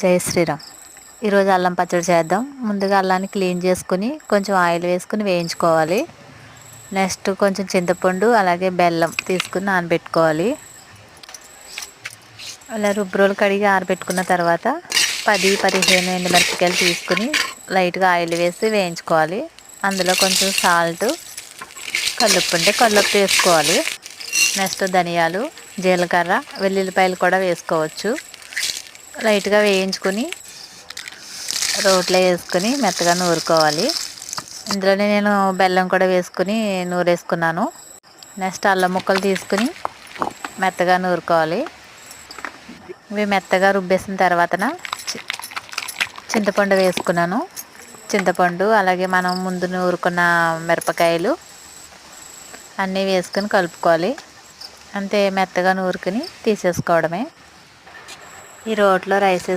జై శ్రీరామ్. ఈరోజు అల్లం పచ్చడి చేద్దాం. ముందుగా అల్లాన్ని క్లీన్ చేసుకుని కొంచెం ఆయిల్ వేసుకుని వేయించుకోవాలి. నెక్స్ట్ కొంచెం చింతపండు అలాగే బెల్లం తీసుకుని నానబెట్టుకోవాలి. అలా రుబ్బురోలు కడిగి ఆరబెట్టుకున్న తర్వాత 10-15 ఎండుమిరపకాయలు తీసుకుని లైట్గా ఆయిల్ వేసి వేయించుకోవాలి. అందులో కొంచెం సాల్ట్, కల్లుప్పు ఉంటే కల్లుప్పు వేసుకోవాలి. నెక్స్ట్ ధనియాలు, జీలకర్ర, వెల్లుల్లిపాయలు కూడా వేసుకోవచ్చు. లైట్గా వేయించుకొని రోట్లో వేసుకొని మెత్తగా నూరుకోవాలి. ఇందులోనే నేను బెల్లం కూడా వేసుకుని నూరేసుకున్నాను. నెక్స్ట్ అల్లం ముక్కలు తీసుకుని మెత్తగా నూరుకోవాలి. ఇవి మెత్తగా రుబ్బేసిన తర్వాతన చింతపండు వేసుకున్నాను. చింతపండు అలాగే మనం ముందు నూరుకున్న మిరపకాయలు అన్నీ వేసుకొని కలుపుకోవాలి. అంతే, మెత్తగా నూరుకుని తీసేసుకోవడమే. ఈ రోట్లో రైస్